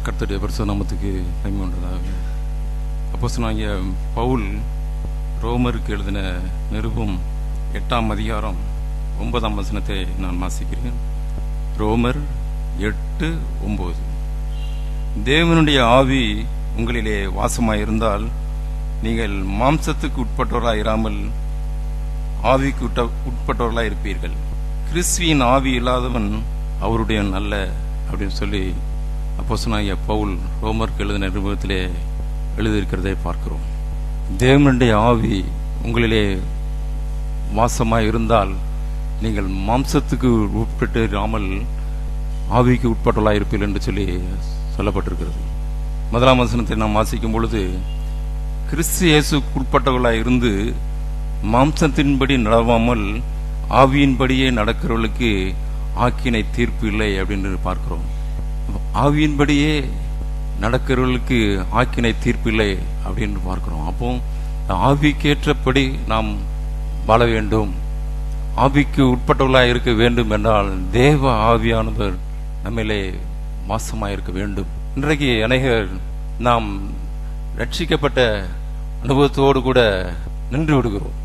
கர்த்தருடைய பரிசுத்த நாமத்துக்கு மகிமை உண்டாவதாக. அப்போஸ்தலனாகிய பவுல் ரோமருக்கு எழுதின நிருபம் 8ஆம் அதிகாரம் 9ஆம் வசனத்தை நான் வாசிக்கிறேன். ரோமர் 8:9. தேவனுடைய ஆவி உங்களிலே வாசமாயிருந்தால் நீங்கள் மாம்சத்துக்கு உட்பட்டவர்களாய் இராமல் ஆவிக்கு உட்பட்டவர்களாய் இருப்பீர்கள். கிறிஸ்துவின் ஆவி இல்லாதவன் அவருடைய நல்ல அப்படின்னு சொல்லி அப்போஸ்தலனாகிய பவுல் ரோமருக்கு எழுதின நிருபத்திலே எழுதியிருக்கிறதை பார்க்கிறோம். தேவனுடைய ஆவி உங்களிலே வாசமாய் இருந்தால் நீங்கள் மாம்சத்துக்கு உட்பட்டு இராமல் ஆவிக்கு உட்பட்டவர்களாய் இருப்பீர்கள் என்று சொல்லி சொல்லப்பட்டிருக்கிறது. 1ஆம் வசனத்தை நாம் வாசிக்கும் பொழுது, கிறிஸ்து இயேசுக்கு உட்பட்டவர்களாய் இருந்து மாம்சத்தின்படி நடவாமல் ஆவியின்படியே நடக்கிறவர்களுக்கு ஆக்கினை தீர்ப்பு இல்லை அப்படின்னு பார்க்கிறோம். ஆவியின்படியே நடக்கிறவர்களுக்கு ஆக்கினை தீர்ப்பு இல்லை அப்படின்னு பார்க்கிறோம். அப்போ ஆவிக்கேற்றபடி நாம் வாழ வேண்டும், ஆவிக்கு உட்பட்டவர்களாக இருக்க வேண்டும் என்றால் தேவ ஆவியானவர் நம்மிலே வாசமாயிருக்க வேண்டும். இன்றைக்கு அநேகர் நாம் ரட்சிக்கப்பட்ட அனுபவத்தோடு கூட நின்று விடுகிறோம்.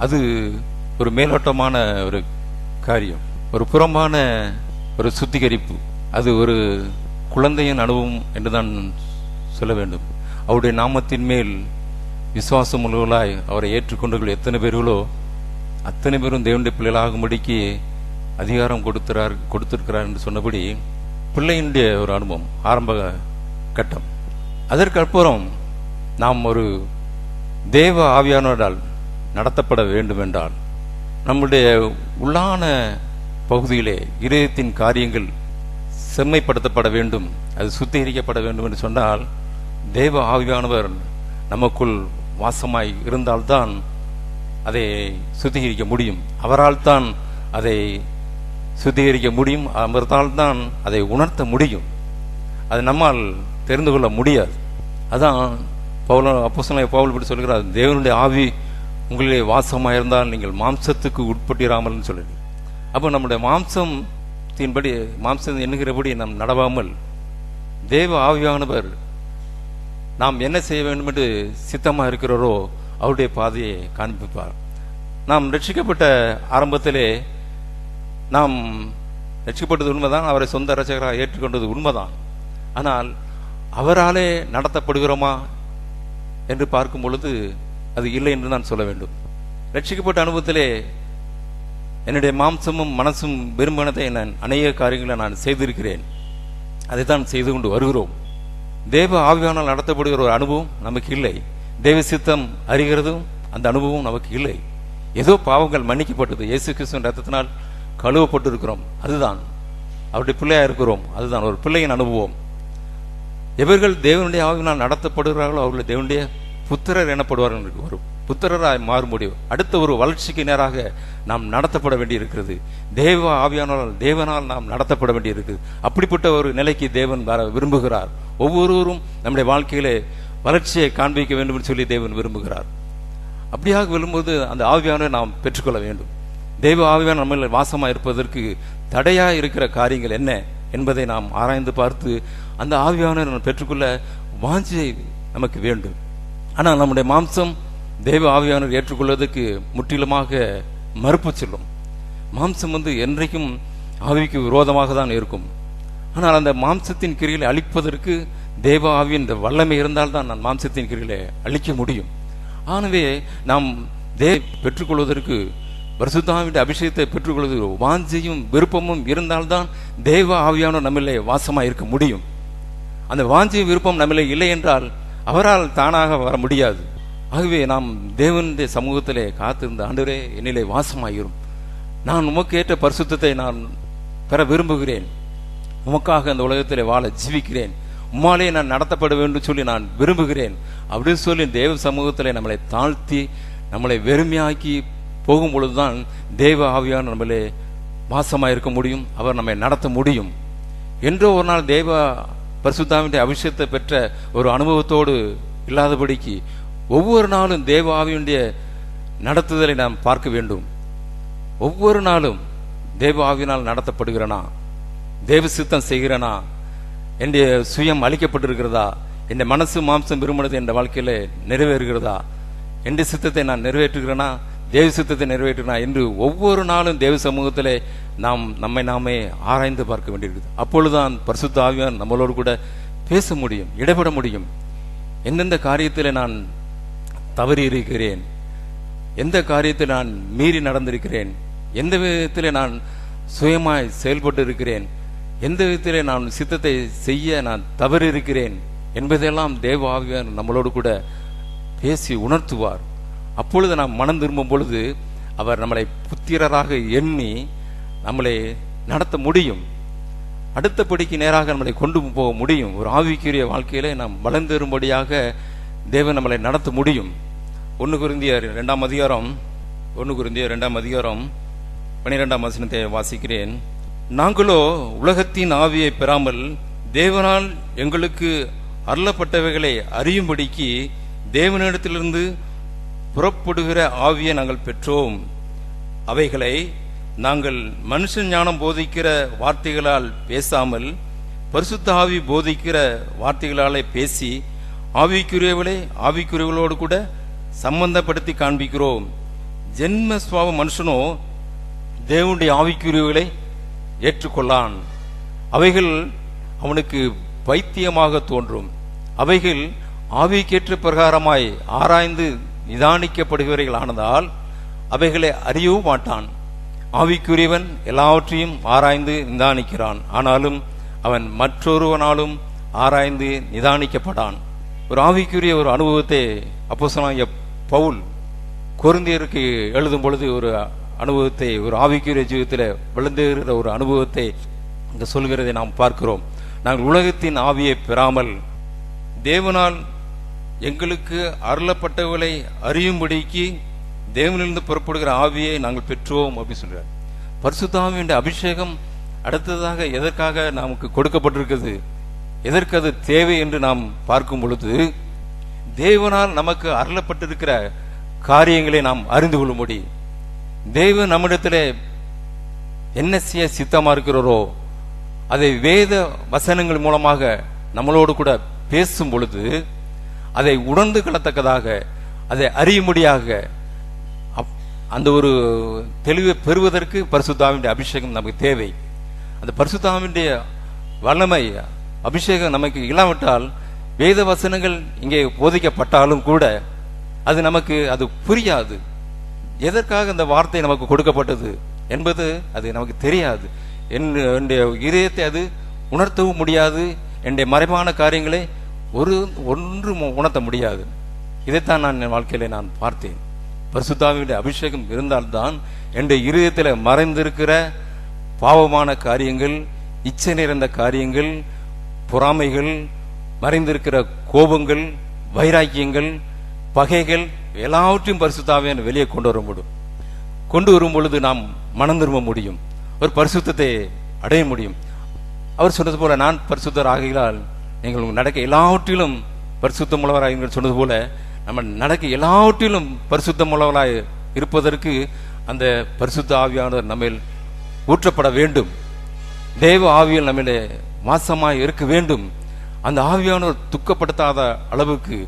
அது ஒரு மேலோட்டமான ஒரு காரியம், ஒரு புறமான ஒரு சுத்திகரிப்பு. அது ஒரு குழந்தையின் அனுபவம் என்றுதான் சொல்ல வேண்டும். அவருடைய நாமத்தின் மேல் விசுவாசம் உள்ளவர்களாய் அவரை ஏற்றுக்கொண்டவர்கள் எத்தனை பேர்களோ அத்தனை பேரும் தேவனுடைய பிள்ளைகளாகும்படிக்கு அதிகாரம் கொடுத்திருக்கிறார் என்று சொன்னபடி பிள்ளையினுடைய ஒரு அனுபவம் ஆரம்ப கட்டம். அதற்கு அப்புறம் நாம் ஒரு தேவ ஆவியானவரால் நடத்தப்பட வேண்டும் என்றால் நம்முடைய உள்ளான பகுதியிலே இதயத்தின் காரியங்கள் செம்மைப்படுத்தப்பட வேண்டும், அது சுத்திகரிக்கப்பட வேண்டும் என்று சொன்னால் தேவ ஆவியானவர் நமக்குள் வாசமாய் இருந்தால்தான் அதை சுத்திகரிக்க முடியும். அவரால் தான் அதை சுத்திகரிக்க முடியும், அவரால் தான் அதை உணர்த்த முடியும். அதை நம்மால் தெரிந்து கொள்ள முடியாது. அதான் அப்போஸ்தலனாகிய பவுல் இப்படி சொல்கிறார், தேவனுடைய ஆவி உங்களிலே வாசமாயிருந்தால் நீங்கள் மாம்சத்துக்கு உட்பட்டிராமல் சொல்லுங்க. அப்போ நம்முடைய மாம்சம் எண்ணுகிறபடி நாம் நடவாமல் தேவ ஆவியானவர் நாம் என்ன செய்ய வேண்டும் என்று சித்தமாக இருக்கிறாரோ அவருடைய பாதையை காண்பிப்பார். நாம் ரட்சிக்கப்பட்ட ஆரம்பத்திலே நாம் ரட்சிக்கப்பட்டது உண்மைதான், அவரை சொந்த ரட்சகராக ஏற்றுக்கொண்டது உண்மைதான். ஆனால் அவராலே நடத்தப்படுகிறோமா என்று பார்க்கும் பொழுது அது இல்லை என்று நான் சொல்ல வேண்டும். ரட்சிக்கப்பட்ட அனுபவத்திலே என்னுடைய மாம்சமும் மனசும் விரும்பினதை நான் அநேக காரியங்களை நான் செய்திருக்கிறேன், அதைத்தான் செய்து கொண்டு வருகிறோம். தேவ ஆவியானால் நடத்தப்படுகிற ஒரு அனுபவம் நமக்கு இல்லை. தேவ சித்தம் அறிகிறதும் அந்த அனுபவம் நமக்கு இல்லை. ஏதோ பாவங்கள் மன்னிக்கப்பட்டது, இயேசு கிறிஸ்துவின் ரத்தத்தினால் கழுவப்பட்டு இருக்கிறோம், அதுதான் அவருடைய பிள்ளையா இருக்கிறோம், அதுதான் ஒரு பிள்ளையின் அனுபவம். எவர்கள் தேவனுடைய ஆவியினால் நடத்தப்படுகிறார்களோ அவர்கள் தேவனுடைய புத்திரர் எனப்படுவார்கள். ஒரு புத்திரராய் மாற முடியும். அடுத்த ஒரு வளர்ச்சிக்கு நேராக நாம் நடத்தப்பட வேண்டி இருக்கிறது. தேவ தேவனால் நாம் நடத்தப்பட வேண்டி இருக்குது. அப்படிப்பட்ட ஒரு நிலைக்கு தேவன் வர விரும்புகிறார். ஒவ்வொருவரும் நம்முடைய வாழ்க்கையிலே வளர்ச்சியை காண்பிக்க வேண்டும் என்று சொல்லி தேவன் விரும்புகிறார். அப்படியாக விரும்புவது அந்த ஆவியானவரை நாம் பெற்றுக்கொள்ள வேண்டும். தேவ ஆவியான நம்ம வாசமாக இருப்பதற்கு தடையா இருக்கிற காரியங்கள் என்ன என்பதை நாம் ஆராய்ந்து பார்த்து அந்த ஆவியானவரை பெற்றுக்கொள்ள வாஞ்சை நமக்கு வேண்டும். ஆனால் நம்முடைய மாம்சம் தேவ ஆவியானவர் ஏற்றுக்கொள்வதற்கு முற்றிலுமாக மறுப்பு செல்லும். மாம்சம் என்றைக்கும் ஆவிக்கு விரோதமாக தான் இருக்கும். ஆனால் அந்த மாம்சத்தின் கிரிகளை அழிப்பதற்கு தேவ ஆவியின் வல்லமை இருந்தால்தான் நான் மாம்சத்தின் கிரிகளை அழிக்க முடியும். ஆகவே நாம் பெற்றுக்கொள்வதற்கு பரிசுத்த ஆவியின் அபிஷேகத்தை பெற்றுக்கொள்வதற்கு வாஞ்சையும் விருப்பமும் இருந்தால்தான் தேவ ஆவியானவர் நம்மிலே வாசமாக இருக்க முடியும். அந்த வாஞ்சையும் விருப்பம் நம்மிலே இல்லை என்றால் அவரால் தானாக வர முடியாது. ஆகவே நாம் தேவனுடைய சமூகத்திலே காத்திருந்த ஆண்டவரே என்னிலே வாசமாயிரும், நான் உமக்கு ஏற்ற பரிசுத்தத்தை நான் பெற விரும்புகிறேன், உமக்காக அந்த உலகத்திலே வாழ ஜீவிக்கிறேன், உம்மாலே நான் நடத்தப்பட வேண்டும் சொல்லி நான் விரும்புகிறேன் அப்படின்னு சொல்லி தேவ சமூகத்திலே நம்மளை தாழ்த்தி நம்மளை வெறுமையாக்கி போகும் பொழுதுதான் தேவ ஆவியான நம்மளே வாசமாயிருக்க முடியும், அவர் நம்மை நடத்த முடியும். என்றோ ஒரு நாள் தேவ பரிசுத்தாவினுடைய அபிஷேகத்தை பெற்ற ஒரு அனுபவத்தோடு இல்லாதபடிக்கு ஒவ்வொரு நாளும் தேவ ஆவியுடைய நடத்துதலை நாம் பார்க்க வேண்டும். ஒவ்வொரு நாளும் தேவ ஆவியினால் நடத்தப்படுகிறனா, தேவ சித்தம் செய்கிறனா என்னுடைய சுயம் அழிக்கப்பட்டிருக்கிறதா, என் மனசு மாம்சம் விரும்பினது என் வாழ்க்கையில நிறைவேறுகிறதா, என் சித்தத்தை நான் நிறைவேற்றுகிறேனா, தேவ சித்தத்தை நிறைவேற்றினா என்று ஒவ்வொரு நாளும் தேவ சமூகத்திலே நாம் நம்மை நாமே ஆராய்ந்து பார்க்க வேண்டியிருக்குது. அப்பொழுதுதான் பரிசுத்த ஆவியான் நம்மளோடு கூட பேச முடியும், இடைபட முடியும். எந்தெந்த காரியத்தில் நான் தவறி இருக்கிறேன், எந்த காரியத்தில் நான் மீறி நடந்திருக்கிறேன், எந்த விதத்தில் நான் சுயமாய் செயல்பட்டு இருக்கிறேன், எந்த விதத்தில் நான் சித்தத்தை செய்ய நான் தவறி இருக்கிறேன் என்பதெல்லாம் தேவ ஆவியான் நம்மளோடு கூட பேசி உணர்த்துவார். அப்பொழுது நாம் மனம் திரும்பும் பொழுது அவர் நம்மளை புத்திரராக எண்ணி நம்மளை நடத்த முடியும், அடுத்தபடிக்கு நேராக நம்மளை கொண்டு போக முடியும். ஒரு ஆவிக்குரிய வாழ்க்கையிலே நாம் வளர்ந்தேறும்படியாக தேவன் நம்மளை நடத்த முடியும். 1 கொரிந்தியர் 2ஆம் அதிகாரம் 12ஆம் வசனத்தை வாசிக்கிறேன். நாங்களோ உலகத்தின் ஆவியை பெறாமல் தேவனால் எங்களுக்கு அருளப்பட்டவைகளை அறியும்படிக்கு தேவனிடத்திலிருந்து புறப்படுகிற ஆவியை நாங்கள் பெற்றோம். அவைகளை நாங்கள் மனுஷன் ஞானம் போதிக்கிற வார்த்தைகளால் பேசாமல் பரிசுத்த ஆவி போதிக்கிற வார்த்தைகளாலே பேசி ஆவிக்குரியவளோடு கூட சம்பந்தப்படுத்தி காண்பிக்கிறோம். ஜென்ம சுவாவ மனுஷனோ தேவனுடைய ஆவிக்குரியவர்களை ஏற்றுக்கொள்ளான். அவைகள் அவனுக்கு பைத்தியமாக தோன்றும். அவைகள் ஆவிக்கேற்ற பிரகாரமாய் ஆராய்ந்து நிதானிக்கப்படுகிறவர்கள் ஆனதால் அவைகளை அறியவும் மாட்டான். ஆவிக்குரியவன் எல்லாவற்றையும் ஆராய்ந்து நிதானிக்கிறான், ஆனாலும் அவன் மற்றொருவனாலும் ஆராய்ந்து நிதானிக்கப்படான். ஒரு ஆவிக்குரிய ஒரு அனுபவத்தை அப்போஸ்தலனாகிய பவுல் கொரிந்தியருக்கு எழுதும் பொழுது ஒரு அனுபவத்தை, ஒரு ஆவிக்குரிய ஜீவிதத்தில் விழுந்துகிற ஒரு அனுபவத்தை இங்க சொல்கிறதை நாம் பார்க்கிறோம். நாங்கள் உலகத்தின் ஆவியை பெறாமல் தேவனால் எங்களுக்கு அருளப்பட்டவர்களை அறியும்படிக்கு தேவனிலிருந்து புறப்படுகிற ஆவியை நாங்கள் பெற்றோம் அப்படின்னு சொல்றார். பரிசுத்த ஆவியின் அபிஷேகம் அடுத்ததாக எதற்காக நமக்கு கொடுக்கப்பட்டிருக்கிறது, எதற்கு அது தேவை என்று நாம் பார்க்கும் பொழுது, தேவனால் நமக்கு அருளப்பட்டிருக்கிற காரியங்களை நாம் அறிந்து கொள்ளும்படி, தேவன் நம்மிடத்திலே என்ன செய்ய சித்தமா இருக்கிறாரோ அதை வேத வசனங்கள் மூலமாக நம்மளோடு கூட பேசும் பொழுது அதை உணர்ந்து கொள்ளத்தக்கதாக, அதை அறியும்படியாக அந்த ஒரு தெளிவை பெறுவதற்கு பரிசுத்த ஆவியின் அபிஷேகம் நமக்கு தேவை. அந்த பரிசுத்த ஆவியின் வல்லமை அபிஷேகம் நமக்கு இல்லாவிட்டால் வேத வசனங்கள் இங்கே போதிக்கப்பட்டாலும் கூட அது நமக்கு அது புரியாது. எதற்காக அந்த வார்த்தை நமக்கு கொடுக்கப்பட்டது என்பது அது நமக்கு தெரியாது. என்னுடைய இதயத்தை அது உணர்த்தவும் முடியாது. என்னுடைய மறைவான காரியங்களை ஒன்று உணர்த்த முடியாது. இதைத்தான் நான் என் வாழ்க்கையில நான் பார்த்தேன். பரிசுத்த ஆவியின் அபிஷேகம் இருந்தால்தான் என்னுடைய இருதயத்தில் மறைந்திருக்கிற பாவமான காரியங்கள், இச்சை நிறைந்த காரியங்கள், பொறாமைகள், மறைந்திருக்கிற கோபங்கள், வைராக்கியங்கள், பகைகள் எல்லாவற்றையும் பரிசுத்த ஆவியானவர் வெளியே கொண்டு வரும் பொழுது நாம் மனம் திரும்ப முடியும், ஒரு பரிசுத்தத்தை அடைய முடியும். அவர் சொன்னது போல, நான் பரிசுத்தர் ஆகிறால் நீங்கள் நடக்க எல்லாவற்றிலும் பரிசுத்தம் உள்ளவராக சொன்னது போல, நம்ம நடக்க எல்லாவற்றிலும் பரிசுத்தம் உள்ளவராய் இருப்பதற்கு அந்த பரிசுத்த ஆவியானவர் நம்மில் ஊற்றப்பட வேண்டும். தேவ ஆவியில் நம்மிலே வாசமாய் இருக்க வேண்டும். அந்த ஆவியானவர் துக்கப்படுத்தாத அளவுக்கு,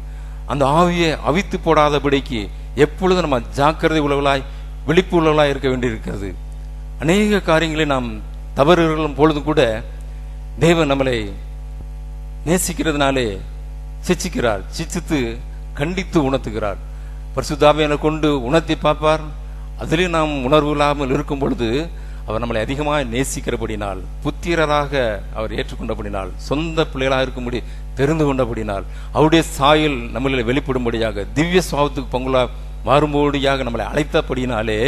அந்த ஆவியை அவித்து போடாதபடிக்கு எப்பொழுதும் நம்ம ஜாக்கிரதை உள்ளவர்களாய், விழிப்பு உள்ளவர்களாய் இருக்க வேண்டியிருக்கிறது. அநேக காரியங்களை நாம் தவறுகளும் பொழுதும் கூட தேவன் நம்மளை நேசிக்கிறதுனாலே சிச்சிக்கிறார், சிச்சித்து கண்டித்து உணர்த்துகிறார். பரிசுத்த ஆவியானவர் கொண்டு உணர்த்தி பார்ப்பார். அதிலும் நாம் உணர்வு இல்லாமல் இருக்கும் பொழுது அவர் நம்மளை அதிகமாக நேசிக்கிறபடினால், புத்திரராக அவர் ஏற்றுக்கொண்டபடினால், சொந்த பிள்ளைகளாக இருக்கும்படி தெரிந்து கொண்டபடினால், அவருடைய சாயல் நம்மளை வெளிப்படும்படியாக, திவ்ய சுவாபத்துக்கு பங்குலா மாறும்படியாக நம்மளை அழைத்தபடினாலே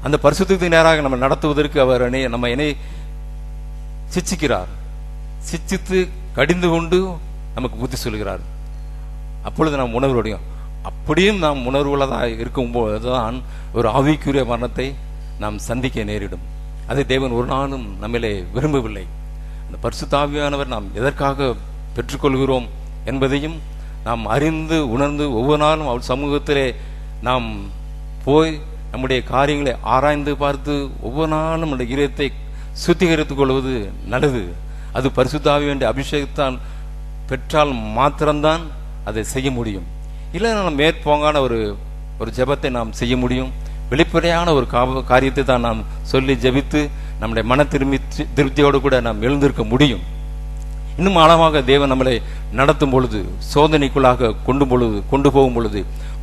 அந்த பரிசுத்தத்துக்கு நேராக நம்ம நடத்துவதற்கு அவர் நம்ம என்னை சிச்சிக்கிறார். சிச்சித்து கடிந்து கொண்டு நமக்கு புத்தி சொல்கிறார். அப்பொழுது நாம் உணர்வுடையும். அப்படியும் நாம் உணர்வுள்ளதாக இருக்கும்போதுதான் ஒரு ஆவிக்குரிய மரணத்தை நாம் சந்திக்க நேரிடும். அதை தேவன் ஒரு நாளும் நம்மளே விரும்பவில்லை. அந்த பரிசுத்த ஆவியானவர் நாம் எதற்காக பெற்றுக்கொள்கிறோம் என்பதையும் நாம் அறிந்து உணர்ந்து ஒவ்வொரு நாளும் அவர் சமூகத்திலே நாம் போய் நம்முடைய காரியங்களை ஆராய்ந்து பார்த்து ஒவ்வொரு நாளும் நம்முடைய இதயத்தை சுத்திகரித்துக் கொள்வது நல்லது. அது பரிசுத்த ஆவியானுடைய அபிஷேகத்தால் பெற்றால் மாத்திரம்தான் அதை செய்ய முடியும். இல்லை நம்ம மேற்போங்கான ஒரு ஜெபத்தை நாம் செய்ய முடியும். வெளிப்படையான ஒரு காரியத்தை தான் நாம் சொல்லி ஜெபித்து நம்முடைய மன திருப்தியோடு கூட நாம் எழுந்திருக்க முடியும். இன்னும் ஆழமாக தேவன் நம்மளை நடத்தும் பொழுது, சோதனைக்குள்ளாக கொண்டு போகும் பொழுது,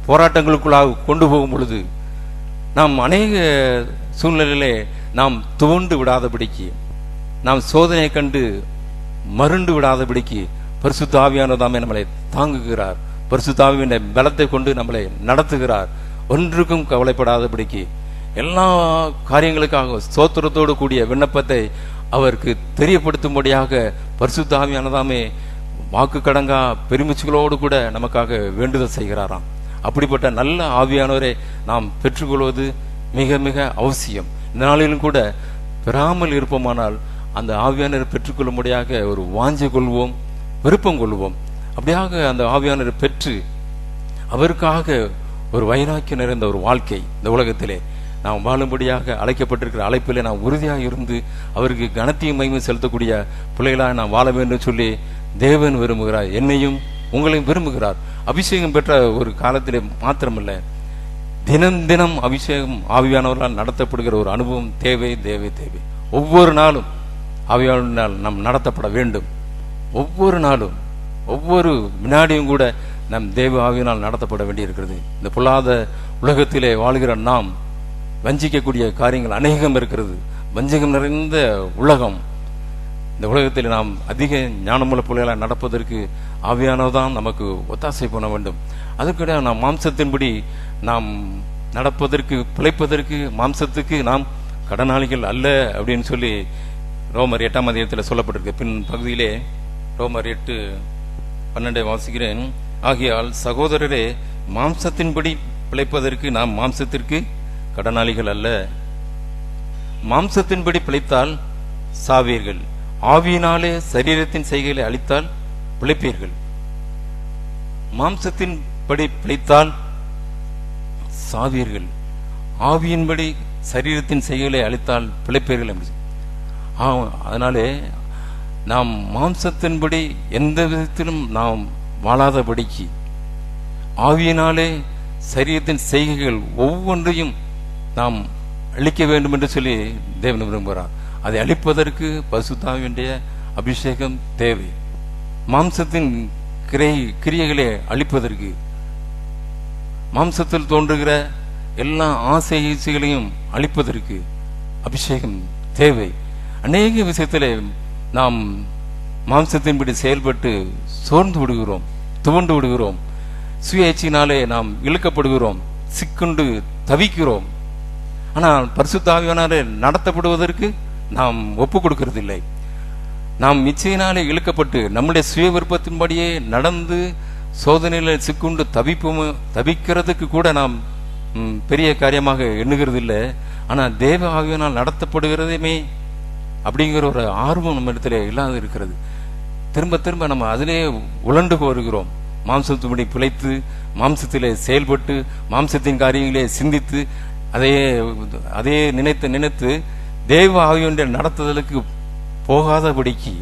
போராட்டங்களுக்குள்ளாக கொண்டு போகும் பொழுது, நாம் அநேக சூழ்நிலையிலே நாம் துவண்டு விடாதபடிக்கு, நாம் சோதனையை கண்டு மருண்டு விடாதபடிக்கு பரிசுத்த ஆவியானவர்தாமே நம்மளை தாங்குகிறார். பரிசுத்த ஆவியின் பலத்தை கொண்டு நம்மளை நடத்துகிறார். ஒன்றுக்கும் கவலைப்படாதபடிக்கு எல்லா காரியங்களுக்காக ஸ்தோத்திரத்தோடு கூடிய விண்ணப்பத்தை அவருக்கு தெரியப்படுத்தும்படியாக பரிசுத்த ஆவியானதாமே வாக்கு கடங்கா பெருமிச்சுகளோடு கூட நமக்காக வேண்டுதல் செய்கிறாராம். அப்படிப்பட்ட நல்ல ஆவியானவரை நாம் பெற்றுக்கொள்வது மிக மிக அவசியம். இந்த நாளிலும் கூட பெறாமல் இருப்போமானால் அந்த ஆவியானவரை பெற்றுக்கொள்ளும்படியாக ஒரு வாஞ்சை கொள்வோம், விருப்பம் கொள்வோம். அப்படியாக அந்த ஆவியானவரை பெற்று அவருக்காக ஒரு வைராக்கியம் நிறைந்த ஒரு வாழ்க்கை இந்த உலகத்திலே நாம் வாழும்படியாக அழைக்கப்பட்டிருக்கிற அழைப்பிலே நாம் உறுதியாக இருந்து அவருக்கு கனத்தையும் மகிமை செலுத்தக்கூடிய பிள்ளைகளாக நாம் வாழ வேண்டும் சொல்லி தேவன் விரும்புகிறார். என்னையும் உங்களையும் விரும்புகிறார். அபிஷேகம் பெற்ற ஒரு காலத்திலே மாத்திரமல்ல, தினம் தினம் அபிஷேகம் ஆவியானவர்களால் நடத்தப்படுகிற ஒரு அனுபவம் தேவை தேவை தேவை. ஒவ்வொரு நாளும் ஆவியானவரால் நாம் நடத்தப்பட வேண்டும். ஒவ்வொரு நாளும் ஒவ்வொரு வினாடியும் கூட நம் தேவ ஆவியினால் நடத்தப்பட வேண்டியிருக்கிறது. இந்த பொல்லாத உலகத்திலே வாழ்கிற நாம் வஞ்சிக்கக்கூடிய காரியங்கள் அநேகம் இருக்கிறது. வஞ்சகம் நிறைந்த உலகம். இந்த உலகத்தில் நாம் அதிக ஞானமுள்ள பிள்ளைகளாக நடப்பதற்கு ஆவியானவர்தான் நமக்கு ஒத்தாசை பண்ண வேண்டும். அதுக்கிட நாம் மாம்சத்தின்படி நாம் நடப்பதற்கு, பிழைப்பதற்கு, மாம்சத்துக்கு நாம் கடனாளிகள் அல்ல அப்படின்னு சொல்லி ரோமர் 8ஆம் அதிகாரத்தில் சொல்லப்பட்டிருக்கு. பின் பகுதியிலே ரோமர் 8:12 வாசிக்கிறேன். ஆகையால் சகோதரரே, மாம்சத்தின்படி பிழைப்பதற்கு நாம் மாம்சத்திற்கு கடனாளிகள் அல்ல. மாம்சத்தின்படி பிழைத்தால் சாவீர்கள், ஆவியினாலே சரீரத்தின் செய்கைகளை அளித்தால் பிழைப்பீர்கள். மாம்சத்தின்படி பிழைத்தால் சாவீர்கள், ஆவியின்படி சரீரத்தின் செய்கைகளை அளித்தால் பிழைப்பீர்கள். அதனாலே நாம் மாம்சத்தின்படி எந்த விதத்திலும் நாம் வாழாதபடிக்கு ஆவியினாலே சரீரத்தின் செய்கைகள் ஒவ்வொன்றையும் நாம் அளிக்க வேண்டும் என்று சொல்லி தேவன் விரும்புகிறார். அதை அளிப்பதற்கு பரிசுத்த ஆவியுடைய அபிஷேகம் தேவை. மாம்சத்தின் கிரியைகளை அளிப்பதற்கு, மாம்சத்தில் தோன்றுகிற எல்லா ஆசை ஈச்சைகளையும் அளிப்பதற்கு அபிஷேகம் தேவை. அநேக விஷயத்திலே நாம் மாம்சத்தின்படி செயல்பட்டு சோர்ந்து விடுகிறோம், துவண்டு விடுகிறோம். சுய இச்சையினாலே நாம் இழுக்கப்படுகிறோம், சிக்குண்டு தவிக்கிறோம். ஆனால் பரிசுத்த ஆவியானவராலே நடத்தப்படுவதற்கு நாம் ஒப்பு கொடுக்கறதில்லை. நாம் இச்சையினாலே இழுக்கப்பட்டு நம்முடைய சுய விருப்பத்தின்படியே நடந்து சோதனையில சிக்குண்டு தவிக்கிறதுக்கு கூட நாம் பெரிய காரியமாக எண்ணுகிறது இல்லை. ஆனால் தேவ ஆவியானால் நடத்தப்படுகிறதுமே அப்படிங்கிற ஒரு ஆர்வம் நம்ம இடத்துல இல்லாத இருக்கிறது. திரும்ப திரும்ப நம்ம அதிலே உழண்டு வருகிறோம். மாம்சத்தின்படி பிழைத்து, மாம்சத்திலே செயல்பட்டு, மாம்சத்தின் காரியங்களே சிந்தித்து, அதையே நினைத்து தேவ ஆவியுடைய நடத்துதலுக்கு போகாதபடிக்கு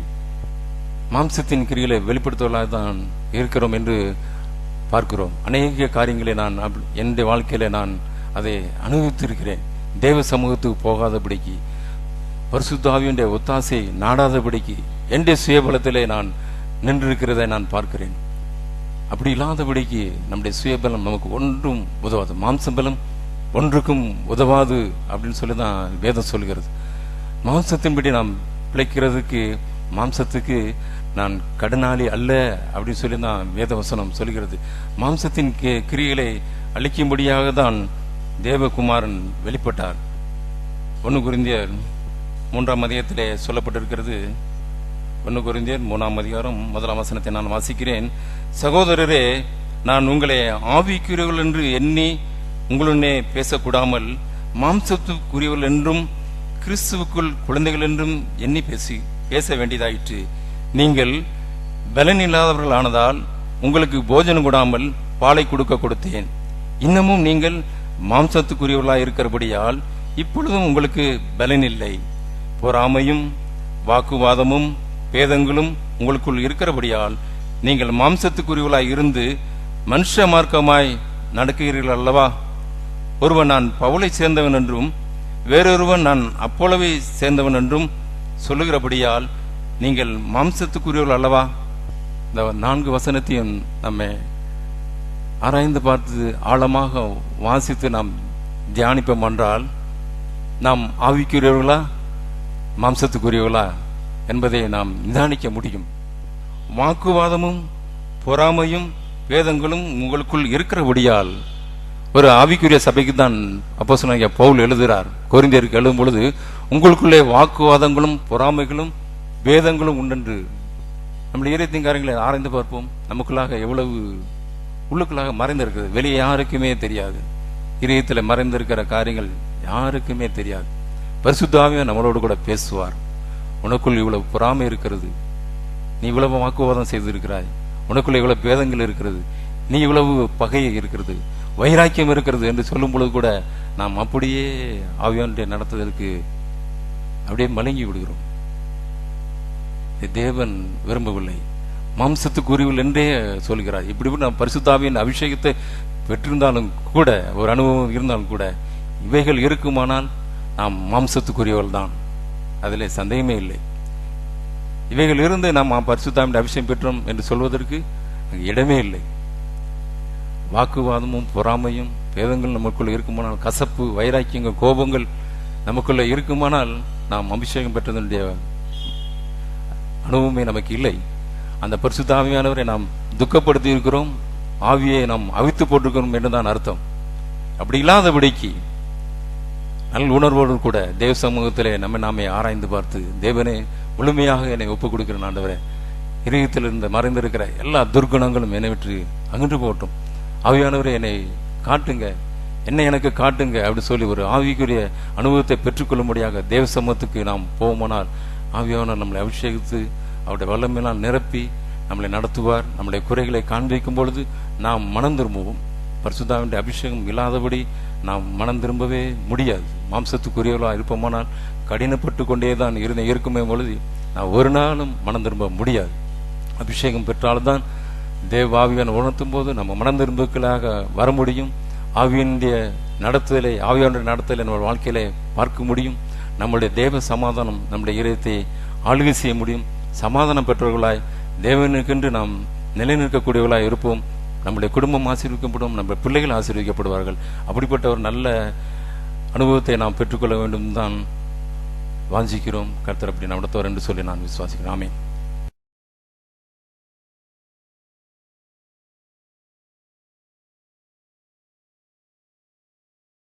மாம்சத்தின் கிரிகளை வெளிப்படுத்துவதாக தான் இருக்கிறோம் என்று பார்க்கிறோம். அநேக காரியங்களை நான் என்னுடைய வாழ்க்கையில நான் அதை அனுபவித்திருக்கிறேன். தேவ சமூகத்துக்கு போகாதபடிக்கு, பரிசுத்த ஆவியுடைய ஒத்தாசை நாடாதபடிக்கு என்னுடைய சுயபலத்திலே நான் நின்றிருக்கிறதை நான் பார்க்கிறேன். அப்படி இல்லாதபடிக்கு நம்முடைய சுயபலம் நமக்கு ஒன்றும் உதவாது, மாம்ச பலம் ஒன்றுக்கும் உதவாது அப்படின்னு சொல்லி தான் வேதம் சொல்கிறது. மாம்சத்தின்படி நாம் பிழைக்கிறதுக்கு, மாம்சத்துக்கு நான் கடனாளி அல்ல அப்படின்னு சொல்லி தான் வேதவசனம் சொல்கிறது. மாம்சத்தின் கிரியைகளை அளிக்கும்படியாக தான் தேவகுமாரன் வெளிப்பட்டார். 1 கொரிந்தியர் 3ஆம் அதிகாரத்திலே சொல்லப்பட்டிருக்கிறது. 1 கொரிந்தியர் 3ஆம் அதிகாரம் 1ஆம் வசனத்தை நான் வாசிக்கிறேன். சகோதரரே, நான் உங்களை ஆவிக்குரியவர்கள் என்று எண்ணி உங்களுடனே பேசக்கூடாமல் மாம்சத்துக்குரியவர்கள் என்றும் கிறிஸ்துவுக்குள் குழந்தைகள் என்றும் எண்ணி பேச வேண்டியதாயிற்று. நீங்கள் பலன் இல்லாதவர்கள் ஆனதால் உங்களுக்கு போஜனம் கூடாமல் பாலை கொடுத்தேன். இன்னமும் நீங்கள் மாம்சத்துக்குரியவர்களாக இருக்கிறபடியால் இப்பொழுதும் உங்களுக்கு பலன் இல்லை. பொறாமையும் வாக்குவாதமும் பேதங்களும் உங்களுக்குள் இருக்கிறபடியால் நீங்கள் மாம்சத்துக்குரியவர்களாய் இருந்து மனுஷ மார்க்கமாய் நடக்கிறீர்கள் அல்லவா? ஒருவன் நான் பவுலை சேர்ந்தவன் என்றும் வேறொருவன் நான் அப்போலவை சேர்ந்தவன் என்றும் சொல்லுகிறபடியால் நீங்கள் மாம்சத்துக்குரியவர்கள் அல்லவா? இந்த 4 வசனத்தையும் நம்ம ஆராய்ந்து பார்த்து ஆழமாக வாசித்து நாம் தியானிப்போம் என்றால் நாம் ஆவிக்குரியவர்களா மாம்சத்துக்குரியவர்களா என்பதை நாம் நிதானிக்க முடியும். வாக்குவாதமும் பொறாமையும் வேதங்களும் உங்களுக்குள் இருக்கிறபடியால் ஒரு ஆவிக்குரிய சபைக்கு தான் அப்போஸ்தலனாகிய பவுல் எழுதுகிறார். கொரிந்தியருக்கு எழுதும் பொழுது உங்களுக்குள்ளே வாக்குவாதங்களும் பொறாமைகளும் வேதங்களும் உண்டென்று. நம்முடைய இதயத்தின் காரியங்களை ஆராய்ந்து பார்ப்போம். நமக்குள்ளாக எவ்வளவு உள்ளுக்குள்ளாக மறைந்திருக்கிறது, வெளியே யாருக்குமே தெரியாது. இதயத்தில் மறைந்திருக்கிற காரியங்கள் யாருக்குமே தெரியாது. பரிசுத்த ஆவியானவர் நம்மளோடு கூட பேசுவார். உனக்குள் இவ்வளவு பொறாமை இருக்கிறது, நீ இவ்வளவு வாக்குவாதம் செய்திருக்கிறாய், உனக்குள்ள இவ்வளவு பேதங்கள் இருக்கிறது, நீ இவ்வளவு பகை இருக்கிறது, வைராக்கியம் இருக்கிறது என்று சொல்லும் பொழுது கூட நாம் அப்படியே ஆவியானுடைய நடத்துதலுக்கு அப்படியே மலங்கி விடுகிறோம். தேவன் விரும்பவில்லை. மாம்சத்துக்கு உரிவில் என்றே சொல்கிறார். இப்படி நாம் பரிசுத்தாவியின் அபிஷேகத்தை பெற்றிருந்தாலும் கூட, ஒரு அனுபவம் இருந்தாலும் கூட, இவைகள் இருக்குமானால் நாம் மாம்சத்துக்குரியவர்கள் தான், அதிலே சந்தேகமே இல்லை. இவைகள் இருந்து நாம் பரிசுத்தாவின் அபிஷேகம் பெற்றோம் என்று சொல்வதற்கு இடமே இல்லை. வாக்குவாதமும் பொறாமையும் வேதங்கள் நமக்குள்ள இருக்குமானால், கசப்பு வைராக்கியங்கள் கோபங்கள் நமக்குள்ள இருக்குமானால் நாம் அபிஷேகம் பெற்றதனுடைய அனுபவமே நமக்கு இல்லை. அந்த பரிசுத்த ஆவியானவரை நாம் துக்கப்படுத்தி இருக்கிறோம், ஆவியை நாம் அவித்து போட்டிருக்கிறோம் என்றுதான் அர்த்தம். அப்படி இல்லாதபடிக்கு நல்ல உணர்வோடு கூட தேவ சமூகத்திலே நாமே ஆராய்ந்து பார்த்து, தேவனே முழுமையாக என்னை ஒப்புக் கொடுக்கிறேன் ஆண்டவரே, இதயத்தில் இருந்த மறைந்திருக்கிற எல்லா துர்குணங்களும் என்னை விட்டு அகன்று போட்டும், ஆவியானவரே என்னை காட்டுங்க, என்னை எனக்கு காட்டுங்க அப்படி சொல்லி ஒரு ஆவிக்குரிய அனுபவத்தை பெற்றுக்கொள்ளும்படியாக தேவ சமூகத்துக்கு நாம் போவோமானால் ஆவியானவர் நம்மளை அபிஷேகித்து அவருடைய வல்லமையினால் நிரப்பி நம்மளை நடத்துவார். நம்முடைய குறைகளை காண்பிக்கும் பொழுது நாம் மனம் திரும்புவோம். பரிசுத்தாவின் அபிஷேகம் இல்லாதபடி நாம் மனம் திரும்பவே முடியாது. மாம்சத்துக்குரியவர்களாக இருப்போமானால் கடினப்பட்டு கொண்டே தான் இருக்குமே பொழுது நான் ஒரு நாளும் மனம் திரும்ப முடியாது. அபிஷேகம் பெற்றால்தான் தேவ ஆவியான உணர்த்தும் போது நம்ம மனம் திரும்புகளாக வர முடியும். ஆவியனுடைய நடத்துதலை, ஆவியானுடைய நடத்துதலை நம்ம வாழ்க்கையில பார்க்க முடியும். நம்முடைய தேவ சமாதானம் நம்முடைய இதயத்தை ஆளுகை செய்ய முடியும். சமாதானம் பெற்றவர்களாய் தேவனுக்கென்று நாம் நிலைநிற்கக்கூடியவர்களாய் இருப்போம். நம்முடைய குடும்பம் ஆசீர்வதிக்கப்படும், நம்ம பிள்ளைகள் ஆசீர்வதிக்கப்படுவார்கள். அப்படிப்பட்ட ஒரு நல்ல அனுபவத்தை நாம் பெற்றுக்கொள்ள வேண்டும் தான் வாஞ்சிக்கிறோம். கர்த்தர் அப்படி நடத்துவார் என்று சொல்லி நான் விசுவாசிக்கிறேன். ஆமென்.